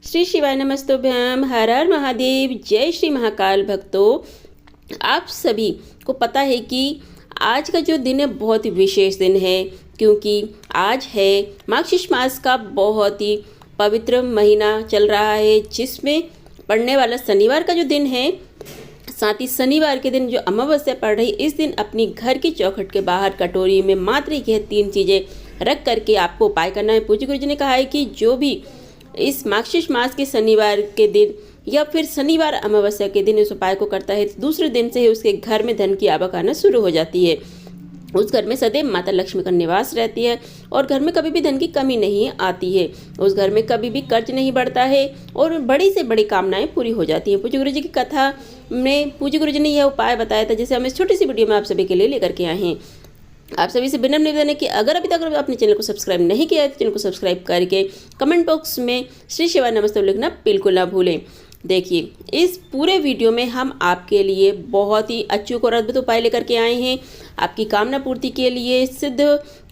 श्री शिवाय नमस्तुभ्यम। हर हर महादेव। जय श्री महाकाल। भक्तों, आप सभी को पता है कि आज का जो दिन है बहुत ही विशेष दिन है, क्योंकि आज है मार्गशीर्ष मास का बहुत ही पवित्र महीना चल रहा है, जिसमें पड़ने वाला शनिवार का जो दिन है, साथ ही शनिवार के दिन जो अमावस्या पड़ रही, इस दिन अपनी घर की चौखट के बाहर कटोरी में मात्र यह 3 चीज़ें रख करके आपको उपाय करना है। पूज्य गुरु जी ने कहा है कि जो भी इस मार्गशीर्ष मास के शनिवार के दिन या फिर शनिवार अमावस्या के दिन इस उपाय को करता है, तो दूसरे दिन से ही उसके घर में धन की आवक आना शुरू हो जाती है। उस घर में सदैव माता लक्ष्मी का निवास रहती है और घर में कभी भी धन की कमी नहीं आती है। उस घर में कभी भी कर्ज नहीं बढ़ता है और बड़ी से बड़ी कामनाएं पूरी हो जाती हैं। पूज्य गुरु जी की कथा में पूज्य गुरु जी ने यह उपाय बताया था, जिसे हम इस छोटी सी वीडियो में आप सभी के लिए लेकर के आए हैं। आप सभी से विनम्र निवेदन है कि अगर अभी तक अपने चैनल को सब्सक्राइब नहीं किया है तो चैनल को सब्सक्राइब करके कमेंट बॉक्स में श्री शिवाय नमस्ते लिखना बिल्कुल ना भूलें। देखिए, इस पूरे वीडियो में हम आपके लिए बहुत ही अचूक और अद्भुत उपाय लेकर के आए हैं, आपकी कामना पूर्ति के लिए, सिद्ध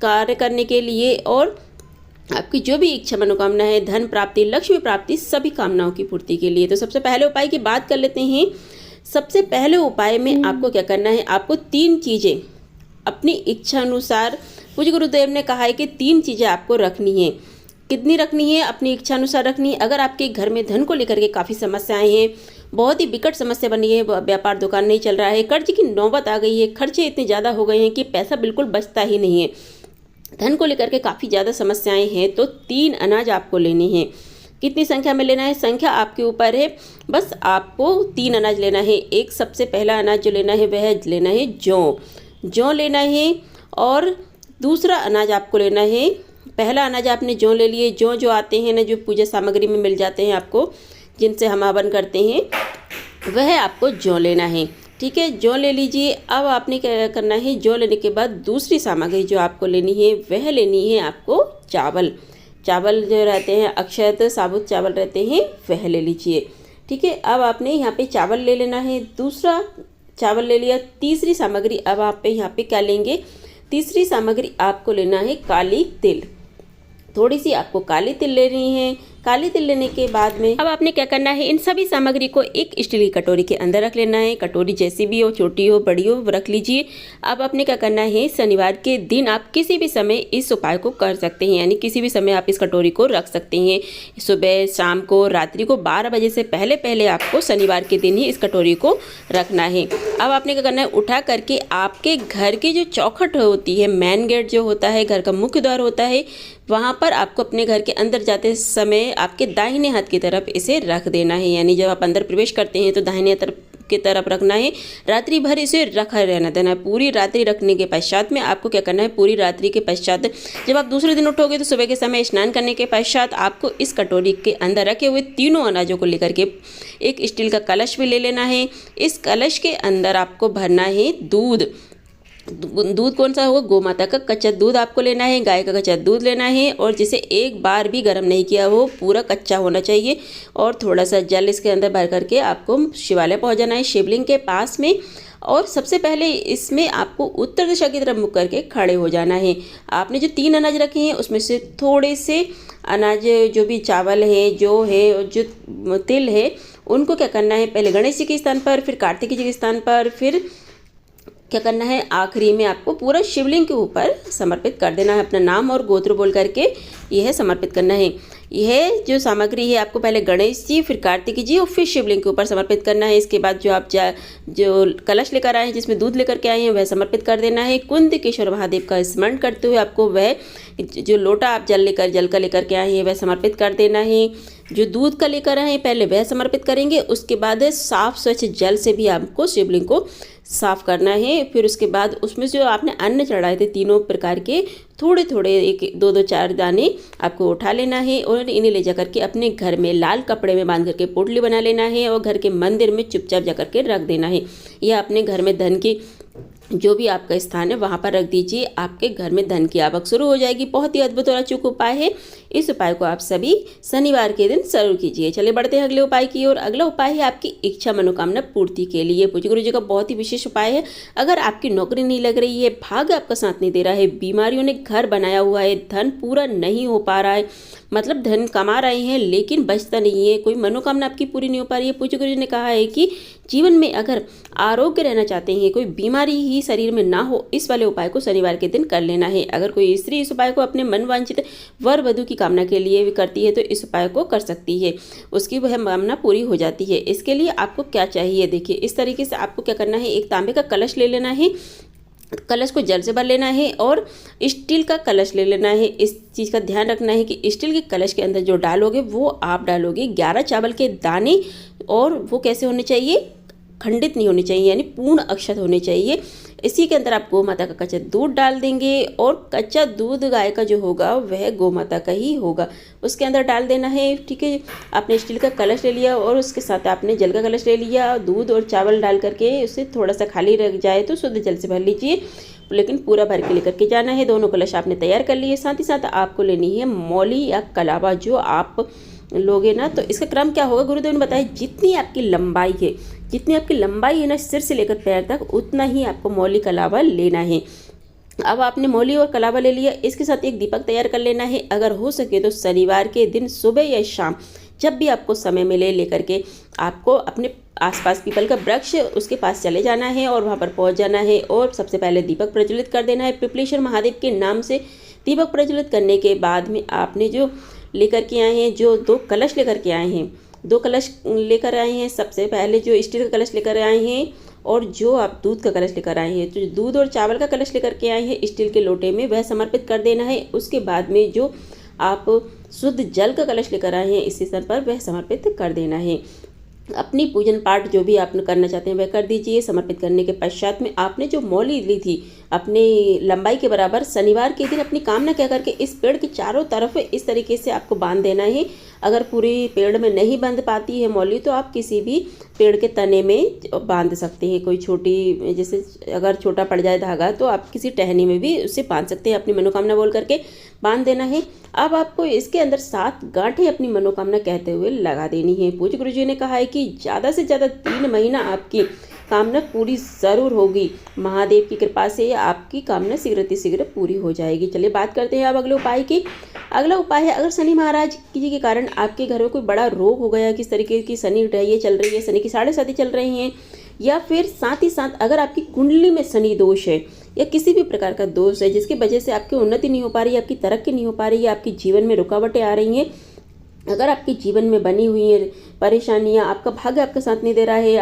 कार्य करने के लिए और आपकी जो भी इच्छा मनोकामना है, धन प्राप्ति, लक्ष्मी प्राप्ति, सभी कामनाओं की पूर्ति के लिए। तो सबसे पहले उपाय की बात कर लेते हैं। सबसे पहले उपाय में आपको क्या करना है, आपको 3 चीज़ें अपनी इच्छा अनुसार, पूज्य गुरुदेव ने कहा है कि 3 चीज़ें आपको रखनी है। कितनी रखनी है? अपनी इच्छा अनुसार रखनी है। अगर आपके घर में धन को लेकर के काफ़ी समस्याएं हैं, बहुत ही विकट समस्या बनी है, व्यापार दुकान नहीं चल रहा है, कर्ज की नौबत आ गई है, खर्चे इतने ज़्यादा हो गए हैं कि पैसा बिल्कुल बचता ही नहीं है, धन को लेकर के काफ़ी ज़्यादा समस्याएं हैं, तो 3 अनाज आपको लेने हैं। कितनी संख्या में लेना है, संख्या आपके ऊपर है, बस आपको 3 अनाज लेना है। एक सबसे पहला अनाज जो लेना है वह लेना है जौ लेना है, और दूसरा अनाज आपको लेना है, पहला अनाज आपने जौ ले लिए। जो आते हैं ना, जो पूजा सामग्री में मिल जाते हैं आपको, जिनसे हम हवन करते हैं, वह आपको जौ लेना है। ठीक है, जौ ले लीजिए। अब आपने क्या करना है, जौ लेने के बाद दूसरी सामग्री जो आपको लेनी है वह लेनी है आपको चावल जो रहते हैं, अक्षत साबुत चावल रहते हैं, वह ले लीजिए। ठीक है, अब आपने यहाँ पे चावल ले लेना है, दूसरा चावल ले लिया। तीसरी सामग्री अब आप पे यहाँ पे क्या लेंगे, तीसरी सामग्री आपको लेना है काली तिल। थोड़ी सी आपको काली तिल लेनी है। काली तिल लेने के बाद में अब आपने क्या करना है, इन सभी सामग्री को एक स्टील की कटोरी के अंदर रख लेना है। कटोरी जैसी भी हो, छोटी हो बड़ी हो, रख लीजिए। अब आपने क्या करना है, शनिवार के दिन आप किसी भी समय इस उपाय को कर सकते हैं, यानी किसी भी समय आप इस कटोरी को रख सकते हैं। सुबह, शाम को, रात्रि को 12 बजे से पहले पहले आपको शनिवार के दिन ही इस कटोरी को रखना है। अब आपने क्या करना है, उठा करके आपके घर की जो चौखट होती है, मेन गेट जो होता है, घर का मुख्य द्वार होता है, वहाँ पर आपको अपने घर के अंदर जाते समय आपके दाहिने हाथ की तरफ इसे रख देना है। यानी जब आप अंदर प्रवेश करते हैं तो दाहिने तरफ की तरफ रखना है। रात्रि भर इसे रखा रहना देना है। पूरी रात्रि रखने के पश्चात में आपको क्या करना है, पूरी रात्रि के पश्चात जब आप दूसरे दिन उठोगे तो सुबह के समय स्नान करने के पश्चात आपको इस कटोरी के अंदर रखे हुए तीनों अनाजों को लेकर के एक स्टील का कलश भी ले लेना है। इस कलश के अंदर आपको भरना है दूध कौन सा होगा, गौ माता का कच्चा दूध आपको लेना है, गाय का कच्चा दूध लेना है, और जिसे एक बार भी गर्म नहीं किया हो, पूरा कच्चा होना चाहिए। और थोड़ा सा जल इसके अंदर भर करके आपको शिवालय पहुंच जाना है, शिवलिंग के पास में। और सबसे पहले इसमें आपको उत्तर दिशा की तरफ मुख करके खड़े हो जाना है। आपने जो 3 अनाज रखे हैं उसमें से थोड़े से अनाज, जो भी चावल है, जो है, जो तिल है, उनको क्या करना है, पहले गणेश जी के स्थान पर, फिर कार्तिक जी के स्थान पर, फिर क्या करना है, आखिरी में आपको पूरा शिवलिंग के ऊपर समर्पित कर देना है। अपना नाम और गोत्र बोल करके यह समर्पित करना है। यह जो सामग्री है आपको पहले गणेश जी, फिर कार्तिक जी और फिर शिवलिंग के ऊपर समर्पित करना है। इसके बाद जो आप जो कलश लेकर आए हैं, जिसमें दूध लेकर के आए हैं, वह समर्पित कर देना है। कुंद केशवर महादेव का स्मरण करते हुए आपको वह जो लोटा आप जल का लेकर के आए हैं वह समर्पित कर देना है। जो दूध का लेकर आए हैं पहले वह समर्पित करेंगे, उसके बाद साफ स्वच्छ जल से भी आपको शिवलिंग को साफ करना है। फिर उसके बाद उसमें जो आपने अन्न चढ़ाए थे, तीनों प्रकार के, थोड़े थोड़े 1-2-4 दाने आपको उठा लेना है और इन्हें ले जाकर के अपने घर में लाल कपड़े में बांध करके पोटली बना लेना है और घर के मंदिर में चुपचाप जा करके रख देना है। यह अपने घर में धन की जो भी आपका स्थान है वहाँ पर रख दीजिए। आपके घर में धन की आवक शुरू हो जाएगी। बहुत ही अद्भुत और अचूक उपाय है। इस उपाय को आप सभी शनिवार के दिन जरूर कीजिए। चलिए बढ़ते हैं अगले उपाय की ओर। अगला उपाय है आपकी इच्छा मनोकामना पूर्ति के लिए। पूज्य गुरु जी का बहुत ही विशेष उपाय है। अगर आपकी नौकरी नहीं लग रही है, भाग्य आपका साथ नहीं दे रहा है, बीमारियों ने घर बनाया हुआ है, धन पूरा नहीं हो पा रहा है, मतलब धन कमा रहे हैं लेकिन बचता नहीं है, कोई मनोकामना आपकी पूरी नहीं हो पा रही है, पूज्य गुरु जी ने कहा है कि जीवन में अगर आरोग्य रहना चाहते हैं, कोई बीमारी ही शरीर में ना हो, इस वाले उपाय को शनिवार के दिन कर लेना है। अगर कोई स्त्री इस उपाय को अपने मनवांछित वर वधु की कामना के लिए भी करती है तो इस उपाय को कर सकती है, उसकी वह कामना पूरी हो जाती है। इसके लिए आपको क्या चाहिए, देखिए इस तरीके से आपको क्या करना है। एक तांबे का कलश ले लेना है, कलश को जल से भर लेना है और स्टील का कलश ले लेना है। इस चीज़ का ध्यान रखना है कि स्टील के कलश के अंदर जो डालोगे वो आप डालोगे 11 चावल के दाने, और वो कैसे होने चाहिए, खंडित नहीं होने चाहिए, यानी पूर्ण अक्षत होने चाहिए। इसी के अंदर आप गौ माता का कच्चा दूध डाल देंगे और कच्चा दूध गाय का जो होगा वह गौ माता का ही होगा, उसके अंदर डाल देना है। ठीक है, आपने स्टील का कलश ले लिया और उसके साथ आपने जल का कलश ले लिया। दूध और चावल डाल करके उसे थोड़ा सा खाली रह जाए तो शुद्ध जल से भर लीजिए, लेकिन पूरा भर के लेकर के जाना है। दोनों कलश आपने तैयार कर लिए। साथ ही साथ आपको लेनी है मौली या कलावा, जो आप लोगे ना तो इसका क्रम क्या होगा, गुरुदेव ने बताया जितनी आपकी लंबाई है, जितनी आपकी लंबाई है ना सिर से लेकर पैर तक, उतना ही आपको मौली कलावा लेना है। अब आपने मौली और कलावा ले लिया, इसके साथ एक दीपक तैयार कर लेना है। अगर हो सके तो शनिवार के दिन सुबह या शाम जब भी आपको समय मिले लेकर के आपको अपने आसपास पीपल का वृक्ष उसके पास चले जाना है और वहाँ पर पहुँच जाना है और सबसे पहले दीपक प्रज्वलित कर देना है। पिपलेश्वर महादेव के नाम से दीपक प्रज्वलित करने के बाद में आपने जो लेकर के आए हैं, जो 2 कलश लेकर के आए हैं, 2 कलश लेकर आए हैं। सबसे पहले जो स्टील का कलश लेकर आए हैं और जो आप दूध का कलश लेकर आए हैं, तो दूध और चावल का कलश लेकर के आए हैं स्टील के लोटे में, वह समर्पित कर देना है। उसके बाद में जो आप शुद्ध जल का कलश लेकर आए हैं इस स्थान पर, वह समर्पित कर देना है। अपनी पूजन पाठ जो भी आप करना चाहते हैं वह कर दीजिए। समर्पित करने के पश्चात में आपने जो मौली ली थी अपनी लंबाई के बराबर, शनिवार के दिन अपनी कामना कह करके इस पेड़ के चारों तरफ इस तरीके से आपको बांध देना है। अगर पूरी पेड़ में नहीं बांध पाती है मौली तो आप किसी भी पेड़ के तने में बांध सकते हैं। कोई छोटी, जैसे अगर छोटा पड़ जाए धागा तो आप किसी टहनी में भी उसे बांध सकते हैं। अपनी मनोकामना बोल करके बांध देना है। अब आपको इसके अंदर 7 गांठें अपनी मनोकामना कहते हुए लगा देनी है। पूज्य गुरु जी ने कहा है कि ज़्यादा से ज़्यादा 3 महीना आपकी कामना पूरी ज़रूर होगी। महादेव की कृपा से आपकी कामना शीघ्र पूरी हो जाएगी। चलिए बात करते हैं अब अगले उपाय की। अगला उपाय है, अगर शनि महाराज जी के कारण आपके घर में कोई बड़ा रोग हो गया, किस तरीके की शनि रही चल रही है, शनि की 7.5 चल रही हैं, या फिर साथ ही साथ अगर आपकी कुंडली में शनि दोष है या किसी भी प्रकार का दोष है जिसकी वजह से आपकी उन्नति नहीं हो पा रही है, आपकी तरक्की नहीं हो पा रही है, आपके जीवन में रुकावटें आ रही हैं, अगर आपके जीवन में बनी हुई है परेशानियां, आपका भाग्य आपका साथ नहीं दे रहा है,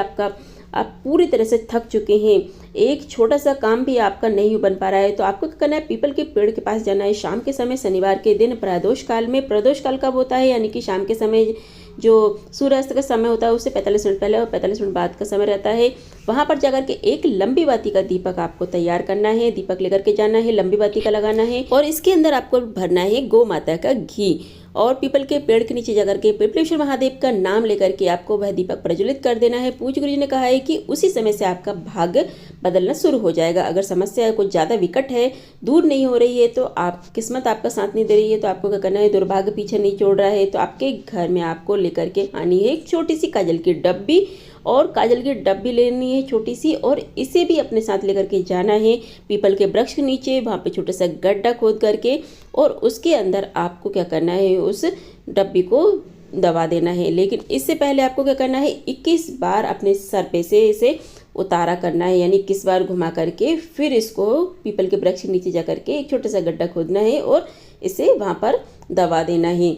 आप पूरी तरह से थक चुके हैं, एक छोटा सा काम भी आपका नहीं बन पा रहा है, तो आपको क्या करना है, पीपल के पेड़ के पास जाना है शाम के समय, शनिवार के दिन प्रदोष काल में। प्रदोष काल कब होता है, यानी कि शाम के समय जो सूर्यास्त का समय होता है उससे 45 मिनट पहले और 45 मिनट बाद का समय रहता है। वहाँ पर जाकर के एक लंबी बाती का दीपक आपको तैयार करना है, दीपक लेकर के जाना है, लंबी बाती का लगाना है और इसके अंदर आपको भरना है गौ माता का घी, और पीपल के पेड़ के नीचे जाकर के पिपलेश्वर महादेव का नाम लेकर के आपको वह दीपक प्रज्वलित कर देना है। पूज्य गुरु जी ने कहा है कि उसी समय से आपका भाग्य बदलना शुरू हो जाएगा। अगर समस्या कुछ ज़्यादा विकट है, दूर नहीं हो रही है, तो आप किस्मत आपका साथ नहीं दे रही है, तो आपको क्या करना है, दुर्भाग्य पीछे नहीं छोड़ रहा है, तो आपके घर में आपको लेकर के आनी है एक छोटी सी काजल की डब्बी, और काजल की डब्बी लेनी है छोटी सी, और इसे भी अपने साथ लेकर के जाना है पीपल के वृक्ष के नीचे, वहाँ पे छोटा सा गड्ढा खोद करके, और उसके अंदर आपको क्या करना है, उस डब्बी को दबा देना है। लेकिन इससे पहले आपको क्या करना है, 21 बार अपने सर पे से इसे उतारा करना है, यानी 21 बार घुमा करके फिर इसको पीपल के वृक्ष के नीचे जा करके एक छोटा सा गड्ढा खोदना है और इसे वहाँ पर दबा देना है।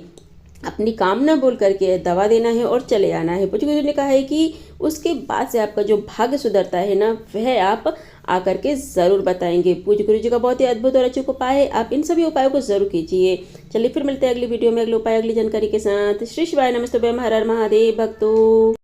अपनी कामना बोल करके दवा देना है और चले आना है। पूज्य गुरु जी ने कहा है कि उसके बाद से आपका जो भाग्य सुधरता है ना, वह आप आकर के ज़रूर बताएंगे। पूज्य गुरु जी का बहुत ही अद्भुत और अचूक उपाय है, आप इन सभी उपायों को ज़रूर कीजिए। चलिए फिर मिलते हैं अगली वीडियो में अगले उपाय अगली जानकारी के साथ। श्री शिवाय नमस्तुभ्यं, हर हर महादेव भक्तों।